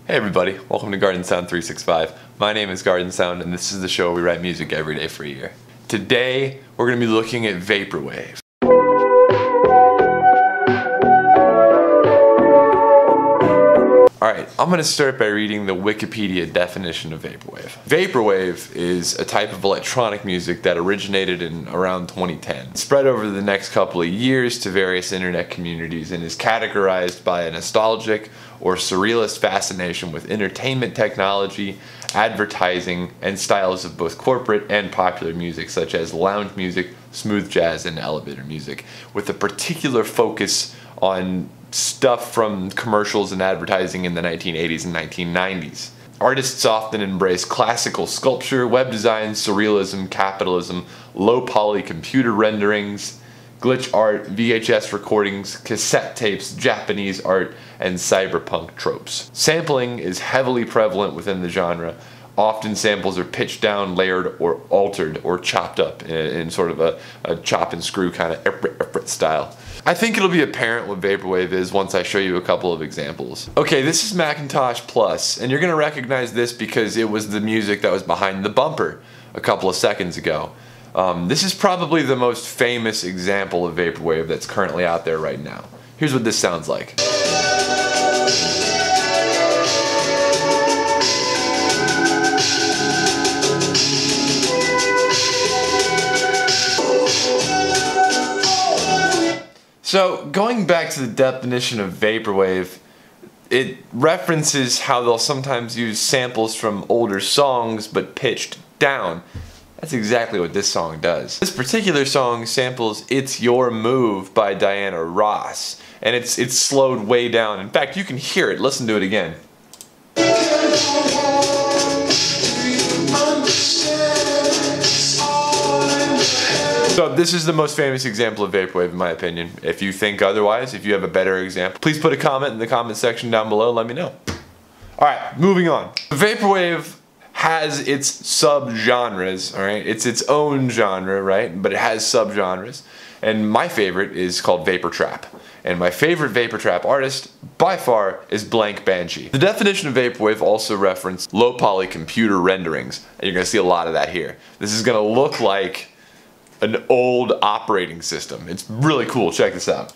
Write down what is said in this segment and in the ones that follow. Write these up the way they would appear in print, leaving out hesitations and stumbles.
Hey everybody, welcome to GARDNSOUND 365. My name is GARDNSOUND and this is the show where we write music every day for a year. Today, we're going to be looking at Vaporwave. Alright, I'm going to start by reading the Wikipedia definition of Vaporwave. Vaporwave is a type of electronic music that originated in around 2010. It spread over the next couple of years to various internet communities and is categorized by a nostalgic or surrealist fascination with entertainment technology, advertising, and styles of both corporate and popular music such as lounge music, smooth jazz, and elevator music, with a particular focus on stuff from commercials and advertising in the 1980s and 1990s. Artists often embrace classical sculpture, web design, surrealism, capitalism, low-poly computer renderings, glitch art, VHS recordings, cassette tapes, Japanese art, and cyberpunk tropes. Sampling is heavily prevalent within the genre. Often samples are pitched down, layered, or altered, or chopped up in sort of a chop and screw kind of style. I think it'll be apparent what Vaporwave is once I show you a couple of examples. Okay, this is Macintosh Plus, and you're going to recognize this because it was the music that was behind the bumper a couple of seconds ago. This is probably the most famous example of Vaporwave that's currently out there right now. Here's what this sounds like. So, going back to the definition of Vaporwave, it references how they'll sometimes use samples from older songs but pitched down. That's exactly what this song does. This particular song samples It's Your Move by Diana Ross, and it's slowed way down. In fact, you can hear it. Listen to it again. So this is the most famous example of Vaporwave in my opinion. If you think otherwise, if you have a better example, please put a comment in the comment section down below, let me know. Alright, moving on. Vaporwave has its subgenres, alright? It's its own genre, right? But it has subgenres. And my favorite is called Vapor Trap. And my favorite Vapor Trap artist, by far, is Blank Banshee. The definition of Vaporwave also referenced low-poly computer renderings. And you're going to see a lot of that here. This is going to look like an old operating system. It's really cool. Check this out.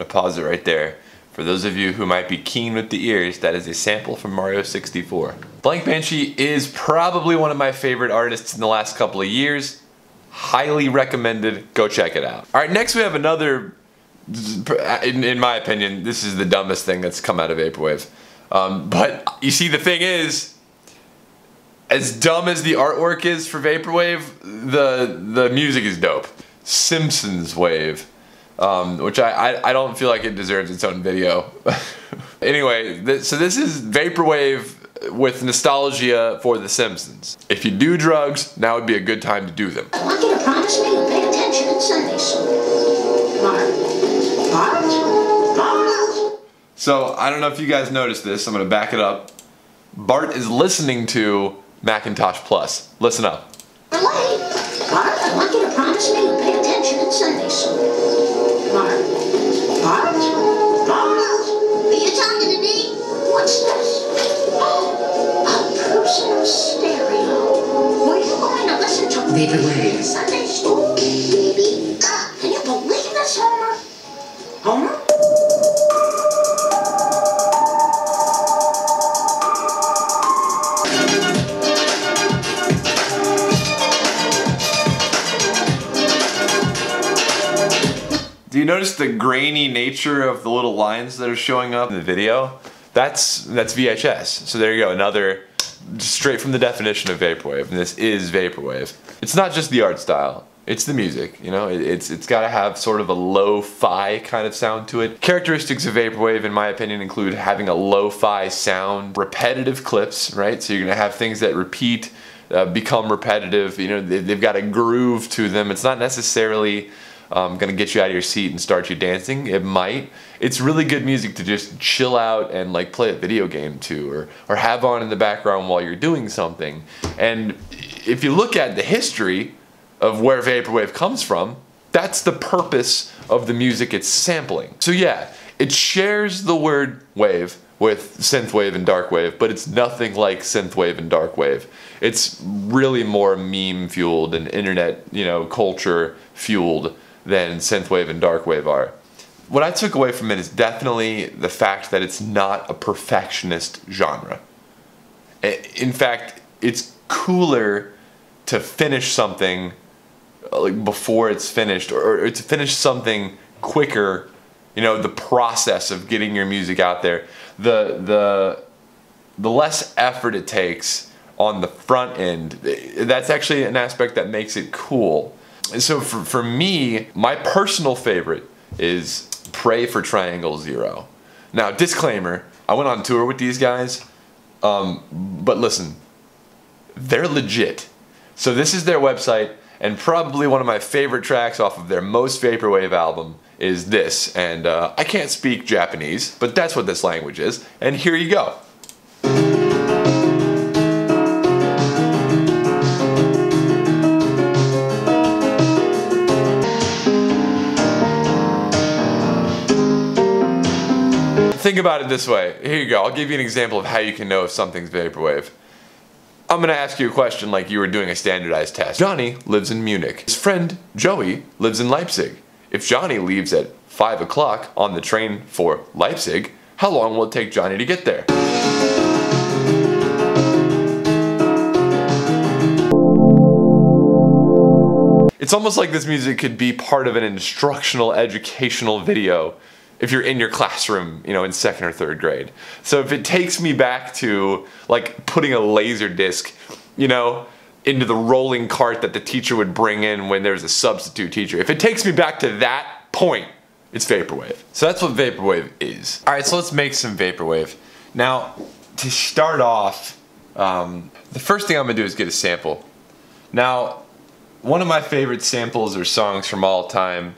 Pause it right there. For those of you who might be keen with the ears, that is a sample from Mario 64. Blank Banshee is probably one of my favorite artists in the last couple of years. Highly recommended. Go check it out. Alright, next we have another, in my opinion, this is the dumbest thing that's come out of Vaporwave. But you see, the thing is, as dumb as the artwork is for Vaporwave, the music is dope. Simpsons Wave. Which I don't feel like it deserves its own video. Anyway, so this is Vaporwave with nostalgia for The Simpsons. If you do drugs, now would be a good time to do them. I want you to promise me you'll pay attention in Sunday school. Bart? So, I don't know if you guys noticed this, I'm going to back it up. Bart is listening to Macintosh Plus. Listen up. You're late. Bart, I want you to promise me you'll pay attention in Sunday school. Bart? Are you talking to me? What's this? Oh, a personal stereo. Were you going to listen to Vaporwave in Sunday school, baby? Can you believe this, Homer? Homer? Do you notice the grainy nature of the little lines that are showing up in the video? That's VHS. So there you go, another straight from the definition of vaporwave, and this is vaporwave. It's not just the art style, it's the music, you know, it's got to have sort of a lo-fi kind of sound to it. Characteristics of vaporwave, in my opinion, include having a lo-fi sound, repetitive clips, right? So you're going to have things that repeat, become repetitive, you know, they've got a groove to them. It's not necessarily going to get you out of your seat and start you dancing. It might. It's really good music to just chill out and like play a video game to, or have on in the background while you're doing something. And if you look at the history of where vaporwave comes from, that's the purpose of the music it's sampling. So yeah, it shares the word wave with synthwave and darkwave, but it's nothing like synthwave and darkwave. It's really more meme fueled and internet, you know, culture fueled than synthwave and darkwave are. What I took away from it is definitely the fact that it's not a perfectionist genre. In fact, it's cooler to finish something like before it's finished, or to finish something quicker. You know, the process of getting your music out there, the less effort it takes on the front end, that's actually an aspect that makes it cool. And so for me, my personal favorite is Pray for Triangle Zero. Now, disclaimer, I went on tour with these guys, but listen, they're legit. So this is their website, and probably one of my favorite tracks off of their most vaporwave album is this. And I can't speak Japanese, but that's what this language is. And here you go. Think about it this way. Here you go. I'll give you an example of how you can know if something's vaporwave. I'm going to ask you a question like you were doing a standardized test. Johnny lives in Munich. His friend Joey lives in Leipzig. If Johnny leaves at 5 o'clock on the train for Leipzig, how long will it take Johnny to get there? It's almost like this music could be part of an instructional, educational video if you're in your classroom, you know, in 2nd or 3rd grade. So if it takes me back to like putting a laser disc, you know, into the rolling cart that the teacher would bring in when there's a substitute teacher, if it takes me back to that point, it's vaporwave. So that's what vaporwave is. All right, so let's make some vaporwave. Now, to start off, the first thing I'm gonna do is get a sample. Now, one of my favorite samples or songs from all time,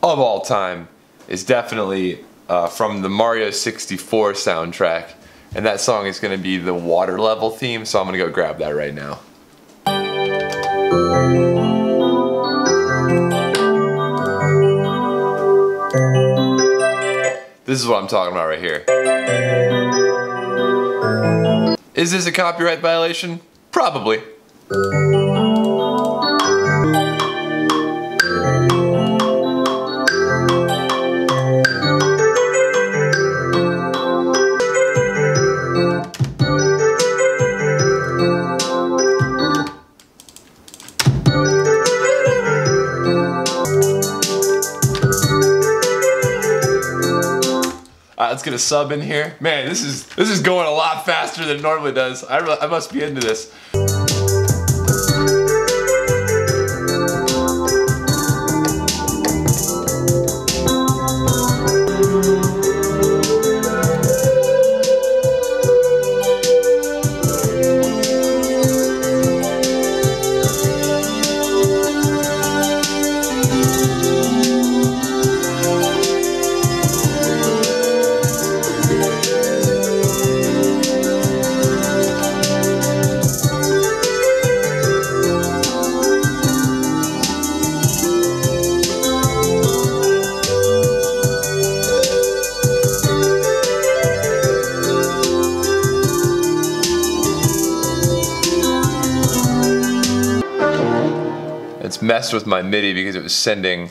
of all time, is definitely from the Mario 64 soundtrack, and that song is going to be the water level theme, so I'm going to go grab that right now. This is what I'm talking about right here. Is this a copyright violation? Probably. Let's get a sub in here. Man, this is going a lot faster than it normally does. I must be into this. It's messed with my MIDI because it was sending.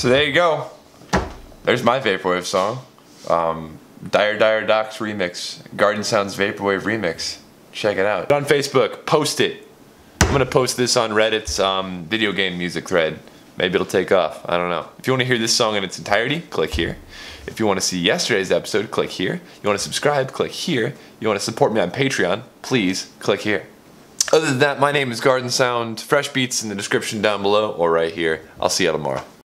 So there you go. There's my Vaporwave song. Dire Doc's remix. Garden Sound's Vaporwave remix. Check it out. On Facebook, post it. I'm gonna post this on Reddit's video game music thread. Maybe it'll take off. I don't know. If you want to hear this song in its entirety, click here. If you want to see yesterday's episode, click here. You want to subscribe, click here. You want to support me on Patreon, please click here. Other than that, my name is Garden Sound. Fresh beats in the description down below or right here. I'll see you tomorrow.